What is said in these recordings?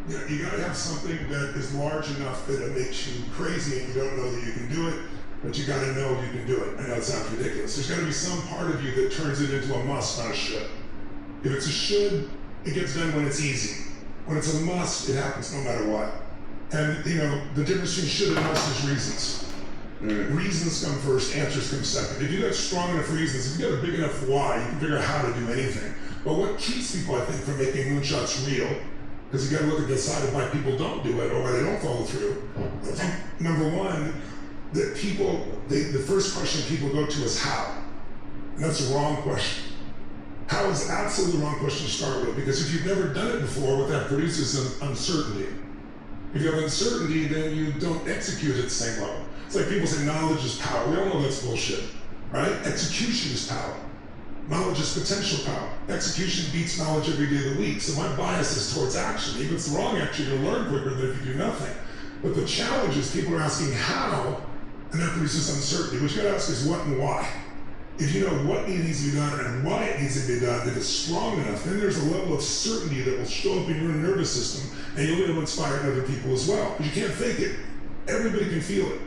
You gotta have something that is large enough that it makes you crazy and you don't know that you can do it, but you gotta know you can do it. I know it sounds ridiculous. There's gotta be some part of you that turns it into a must, not a should. If it's a should, it gets done when it's easy. When it's a must, it happens no matter what. And the difference between should and must is reasons. Reasons come first, answers come second. If you got strong enough reasons, if you got a big enough why, you can figure out how to do anything. But what keeps people, I think, from making moonshots real, because you got to look at the side of why people don't do it or why they don't follow through. I think number one, that the first question people go to is how, and that's a wrong question. How is absolutely the wrong question to start with, because if you've never done it before, what that produces is uncertainty. If you have uncertainty, then you don't execute at the same level. It's like people say knowledge is power. We all know that's bullshit, right? Execution is power. Knowledge is potential power. Execution beats knowledge every day of the week. So my bias is towards action. Even if it's the wrong action, you'll learn quicker than if you do nothing. But the challenge is people are asking how, and that produces uncertainty. What you gotta ask is what and why. If you know what needs to be done and why it needs to be done, if it's strong enough, then there's a level of certainty that will show up in your nervous system, and you'll be able to inspire other people as well. But you can't fake it. Everybody can feel it.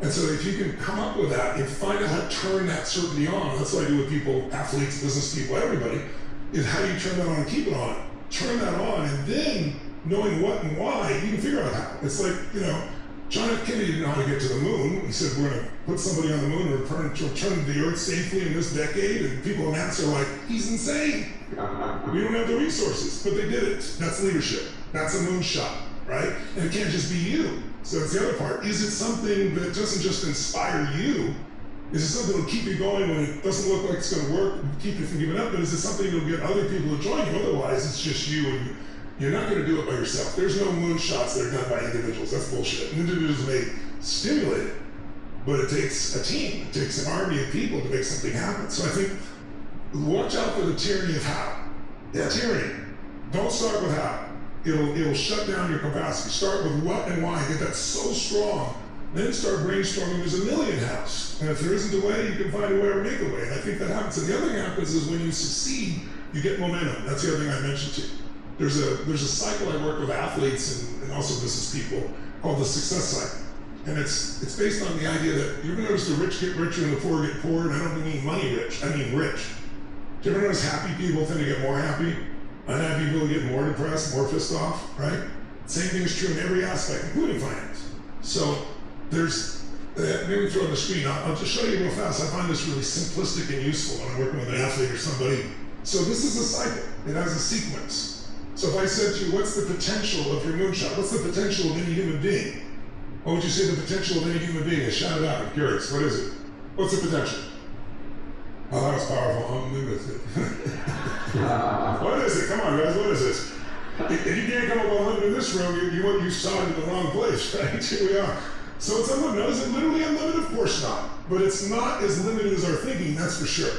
And so if you can come up with that and find out how to turn that certainty on, that's what I do with people, athletes, business people, everybody, is how do you turn that on and keep it on? Turn that on, and then knowing what and why, you can figure out how. It's like, John F. Kennedy didn't know how to get to the moon. He said, we're going to put somebody on the moon and return to the Earth safely in this decade. And people in NASA are like, he's insane. We don't have the resources. But they did it. That's leadership. That's a moonshot, right? And it can't just be you. So that's the other part. Is it something that doesn't just inspire you? Is it something that'll keep you going when it doesn't look like it's going to work, keep you from giving up? But is it something that'll get other people to join you? Otherwise, it's just you, and you're not going to do it by yourself. There's no moonshots that are done by individuals. That's bullshit. Individuals may stimulate it, but it takes a team. It takes an army of people to make something happen. So I think, watch out for the tyranny of how. Yeah, tyranny. Don't start with how. It'll shut down your capacity. Start with what and why. Get that so strong. Then start brainstorming. There's a million hows. And if there isn't a way, you can find a way or make a way. And I think that happens. And the other thing that happens is when you succeed, you get momentum. That's the other thing I mentioned to you. There's a cycle I work with athletes and also business people called the success cycle. And it's based on the idea that you ever notice the rich get richer and the poor get poorer? And I don't mean money rich, I mean rich. Do you ever notice happy people tend to get more happy? Unhappy people get more depressed, more pissed off, right? Same thing is true in every aspect, including finance. So there's, maybe throw on the screen, I'll just show you real fast. I find this really simplistic and useful when I'm working with an athlete or somebody. So this is a cycle, it has a sequence. So if I said to you, what's the potential of your moonshot? What's the potential of any human being? What would you say the potential of any human being is? Shout it out, I'm curious, what is it? What's the potential? Oh, that was powerful, unlimited. What is it? Come on, guys, what is this? If you can't come up with unlimited in this room, you saw it in the wrong place, right? Here we are. So it's unlimited. Now, is it literally unlimited? Of course not. But it's not as limited as our thinking, that's for sure.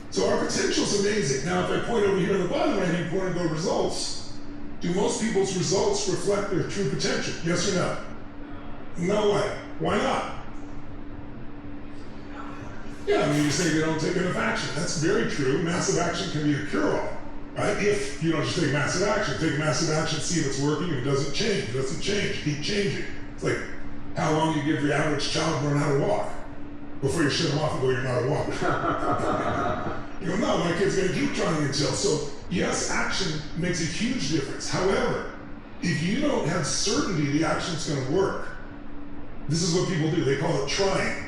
So our potential is amazing. Now, if I point over here on the bottom right-hand corner and go results, do most people's results reflect their true potential? Yes or no? No way. Why not? Yeah, I mean, you say they don't take enough action. That's very true. Massive action can be a cure-all, right? If you don't just take massive action. Take massive action, see if it's working. If it doesn't change, keep changing. It's like how long you give your average child learn how to walk before you shut them off and go, you're not a walker. You go, no, my kid's gonna keep trying until. So yes, action makes a huge difference. However, if you don't have certainty the action's gonna work, this is what people do. They call it trying.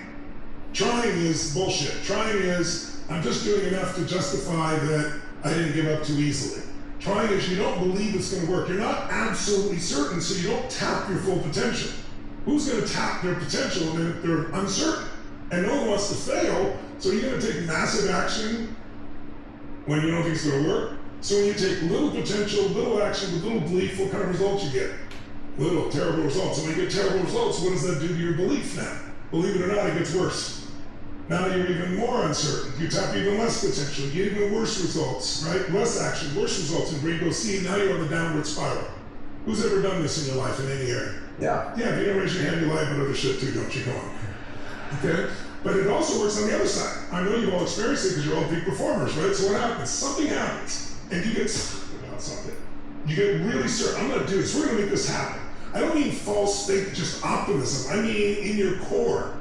Trying is bullshit. Trying is, I'm just doing enough to justify that I didn't give up too easily. Trying is you don't believe it's gonna work. You're not absolutely certain, so you don't tap your full potential. Who's gonna tap their potential when they're uncertain? And no one wants to fail, so you're gonna take massive action when you don't think it's gonna work. So when you take little potential, little action with little belief, what kind of results you get? Little, terrible results. And when you get terrible results, what does that do to your belief now? Believe it or not, it gets worse. Now you're even more uncertain. You tap even less potential, you get even worse results, right? Less action, worse results, and brain goes, see, now you're on the downward spiral. Who's ever done this in your life in any area? Yeah. Yeah, if you don't raise your hand, you lie about other shit too, don't you? Go on. Okay? But it also works on the other side. I know you've all experienced it because you're all peak performers, right? So what happens? Something happens, and you get excited about something. You get really certain, I'm gonna do this, we're gonna make this happen. I don't mean false faith, just optimism. I mean in your core.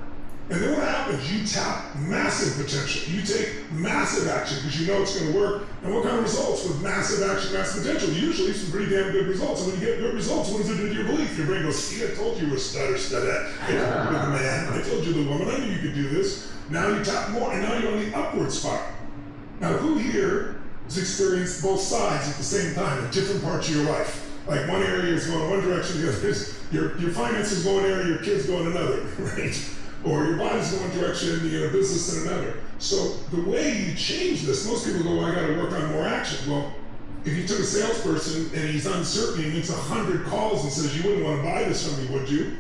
And then what happens? You tap massive potential. You take massive action because you know it's going to work. And what kind of results with massive action, massive potential? Usually some pretty damn good results. And when you get good results, what does it do to your belief? Your brain goes, see, I told you you were studette. I told you the man. I told you the woman. I knew you could do this. Now you tap more, and now you're on the upward spiral. Now who here has experienced both sides at the same time in different parts of your life? Like one area is going one direction, the other is your finances go one area, your kids go in another, right? Or your body's going one direction, you get a business in another. So the way you change this, most people go, well, I gotta work on more action. Well, if you took a salesperson and he's uncertain, he makes 100 calls and says, you wouldn't want to buy this from me, would you?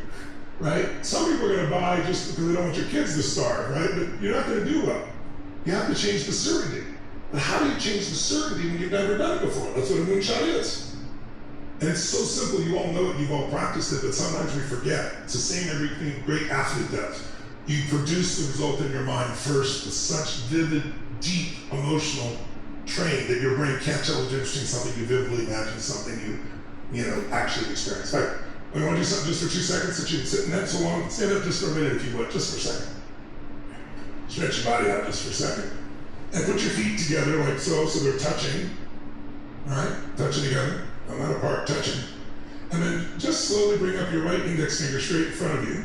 Right? Some people are gonna buy just because they don't want your kids to starve, right? But you're not gonna do well. You have to change the certainty. But how do you change the certainty when you've never done it before? That's what a moonshot is. And it's so simple, you all know it, you've all practiced it, but sometimes we forget. It's the same everything great athlete does. You produce the result in your mind first with such vivid, deep, emotional train that your brain can't tell it's interesting, something you vividly imagine, something you actually experience. In fact, we want to do something just for 2 seconds that you've been sitting there so long. Stand up just for a minute if you would, just for a second. Stretch your body out just for a second. And put your feet together like so they're touching. All right, touching together. I'm not apart, touching. And then just slowly bring up your right index finger straight in front of you.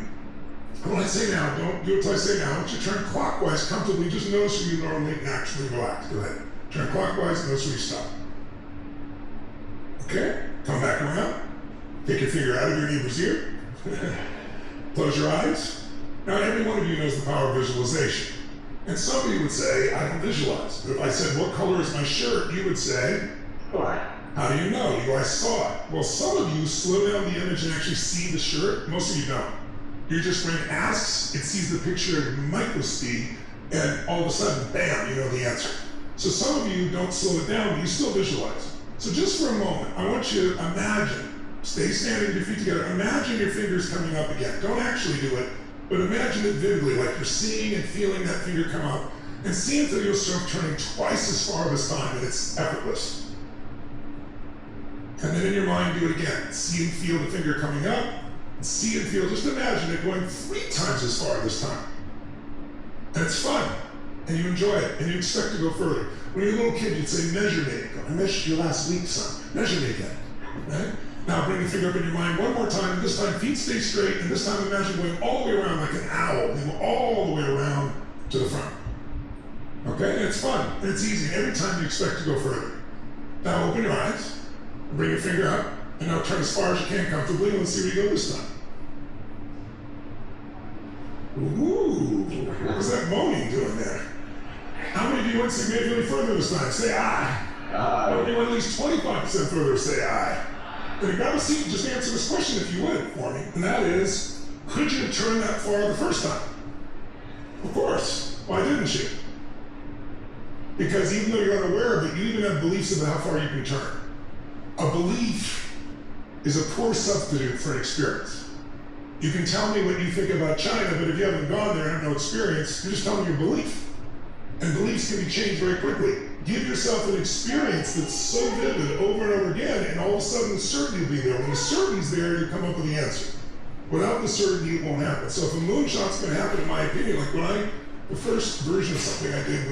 And when I say now, don't do it until I say now. I want you to turn clockwise comfortably. Just notice where you normally naturally relax. Go ahead. Turn clockwise, notice where you stop. Okay, come back around. Take your finger out of your neighbor's ear. Close your eyes. Now every one of you knows the power of visualization. And some of you would say, I don't visualize. But if I said, what color is my shirt? You would say, black. How do you know? You go, I saw it. Well, some of you slow down the image and actually see the shirt. Most of you don't. Your just brain asks, it sees the picture at micro speed, and all of a sudden, bam, you know the answer. So some of you don't slow it down, but you still visualize. So just for a moment, I want you to imagine, stay standing with your feet together, imagine your fingers coming up again. Don't actually do it, but imagine it vividly, like you're seeing and feeling that finger come up, and see until you'll start turning twice as far this time, and it's effortless. And then in your mind, do it again. See and feel the finger coming up, and see and feel, just imagine it going 3 times as far this time. And it's fun, and you enjoy it, and you expect to go further. When you're a little kid, you'd say, measure me. I measured you last week, son. Measure me again, right? Now bring the finger up in your mind one more time, and this time feet stay straight, and this time imagine going all the way around like an owl. You go all the way around to the front. Okay, and it's fun, and it's easy, and every time you expect to go further. Now open your eyes. Bring your finger up, and now turn as far as you can comfortably, and let's see where you go this time. Ooh, what was that moaning doing there? How many of you went significantly further this time? Say aye. How many went at least 25% further? Say aye. Then grab a seat and just answer this question if you would for me, and that is, could you have turned that far the first time? Of course. Why didn't you? Because even though you're unaware of it, you even have beliefs about how far you can turn. A belief is a poor substitute for an experience. You can tell me what you think about China, but if you haven't gone there and have no experience, you're just telling me your belief. And beliefs can be changed very quickly. Give yourself an experience that's so vivid over and over again, and all of a sudden the certainty will be there. When the certainty's there, you come up with the answer. Without the certainty, it won't happen. So if a moonshot's gonna happen, in my opinion, like the first version of something I did